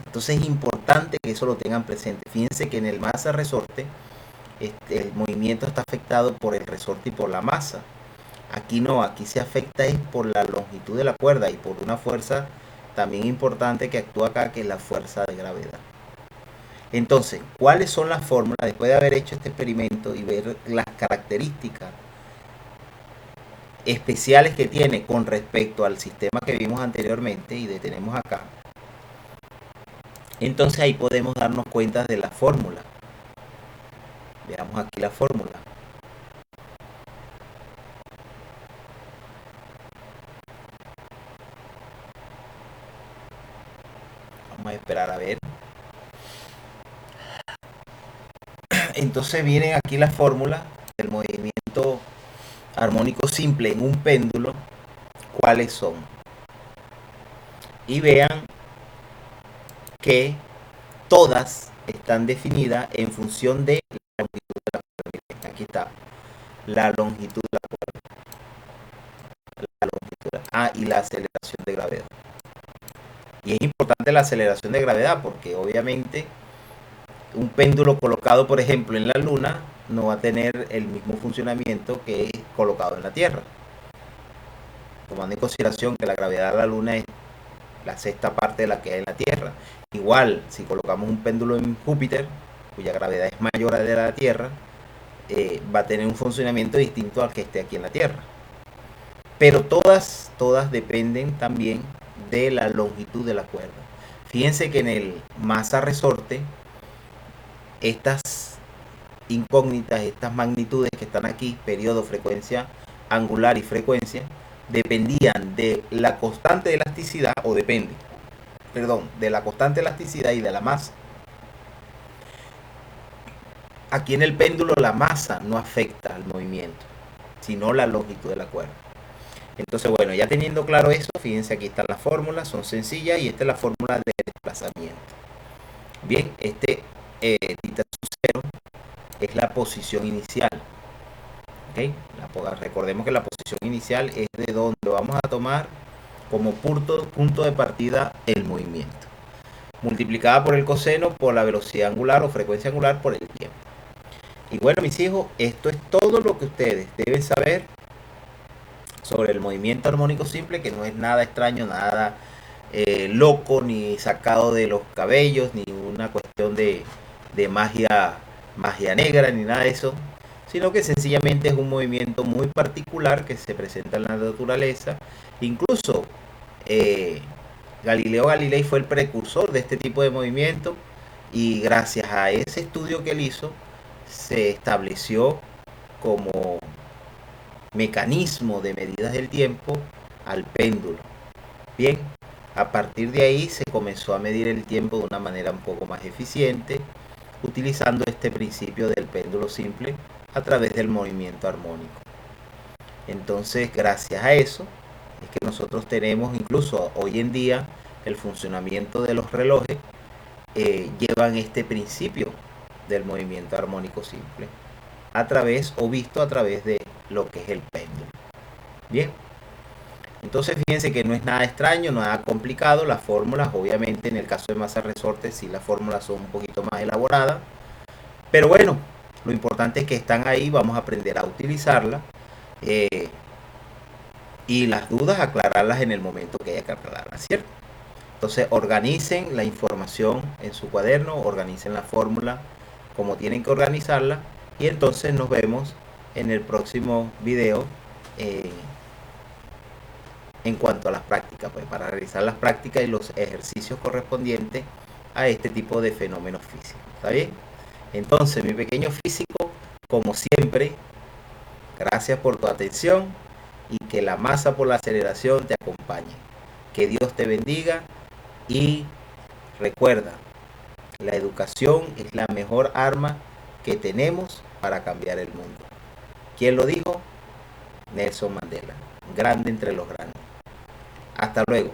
A: Entonces es importante que eso lo tengan presente. Fíjense que en el masa resorte el movimiento está afectado por el resorte y por la masa. Aquí no, aquí se afecta es por la longitud de la cuerda y por una fuerza también importante que actúa acá, que es la fuerza de gravedad. Entonces, ¿cuáles son las fórmulas? Después de haber hecho este experimento y ver las características especiales que tiene con respecto al sistema que vimos anteriormente y detenemos acá, entonces ahí podemos darnos cuenta de la fórmula. Veamos aquí la fórmula. Vamos a esperar a ver. Entonces vienen aquí las fórmulas del movimiento armónico simple en un péndulo. ¿Cuáles son? Y vean que todas están definidas en función de la longitud de la cuerda. Aquí está la longitud de la cuerda. La longitud. Y la aceleración de gravedad. Y es importante la aceleración de gravedad porque obviamente un péndulo colocado, por ejemplo, en la Luna no va a tener el mismo funcionamiento que es colocado en la Tierra. Tomando en consideración que la gravedad de la Luna es la sexta parte de la que hay en la Tierra. Igual, si colocamos un péndulo en Júpiter, cuya gravedad es mayor a la de la Tierra, va a tener un funcionamiento distinto al que esté aquí en la Tierra. Pero todas dependen también de la longitud de la cuerda. Fíjense que en el masa resorte, estas incógnitas, estas magnitudes que están aquí, periodo, frecuencia, angular y frecuencia dependían de la constante de elasticidad, o depende, perdón, de la constante elasticidad y de la masa. Aquí en el péndulo la masa no afecta al movimiento, sino la longitud de la cuerda. Entonces, bueno, ya teniendo claro eso, fíjense, aquí están las fórmulas, son sencillas, y esta es la fórmula de desplazamiento. Bien, θ sub 0 es la posición inicial. ¿Okay? Recordemos que la posición inicial es de donde vamos a tomar como punto de partida el movimiento, multiplicada por el coseno por la velocidad angular o frecuencia angular por el tiempo. Y bueno, mis hijos, esto es todo lo que ustedes deben saber sobre el movimiento armónico simple, que no es nada extraño, nada loco, ni sacado de los cabellos, ni una cuestión de magia negra, ni nada de eso, sino que sencillamente es un movimiento muy particular que se presenta en la naturaleza. Incluso Galileo Galilei fue el precursor de este tipo de movimiento, y gracias a ese estudio que él hizo se estableció como mecanismo de medidas del tiempo al péndulo. Bien, a partir de ahí se comenzó a medir el tiempo de una manera un poco más eficiente, utilizando este principio del péndulo simple a través del movimiento armónico. Entonces, gracias a eso es que nosotros tenemos, incluso hoy en día, el funcionamiento de los relojes llevan este principio del movimiento armónico simple a través, o visto a través, de lo que es el péndulo. Bien, entonces fíjense que no es nada extraño, nada complicado. Las fórmulas, obviamente en el caso de masa resorte, sí, las fórmulas son un poquito más elaboradas, pero bueno, lo importante es que están ahí, vamos a aprender a utilizarlas, y las dudas aclararlas en el momento que haya que aclararlas, ¿cierto? Entonces organicen la información en su cuaderno, organicen la fórmula como tienen que organizarla, y entonces nos vemos en el próximo video en cuanto a las prácticas, pues para realizar las prácticas y los ejercicios correspondientes a este tipo de fenómenos físicos. ¿Está bien? Entonces, mi pequeño físico, como siempre, gracias por tu atención, y que la masa por la aceleración te acompañe. Que Dios te bendiga, y recuerda, la educación es la mejor arma que tenemos para cambiar el mundo. ¿Quién lo dijo? Nelson Mandela, grande entre los grandes. Hasta luego.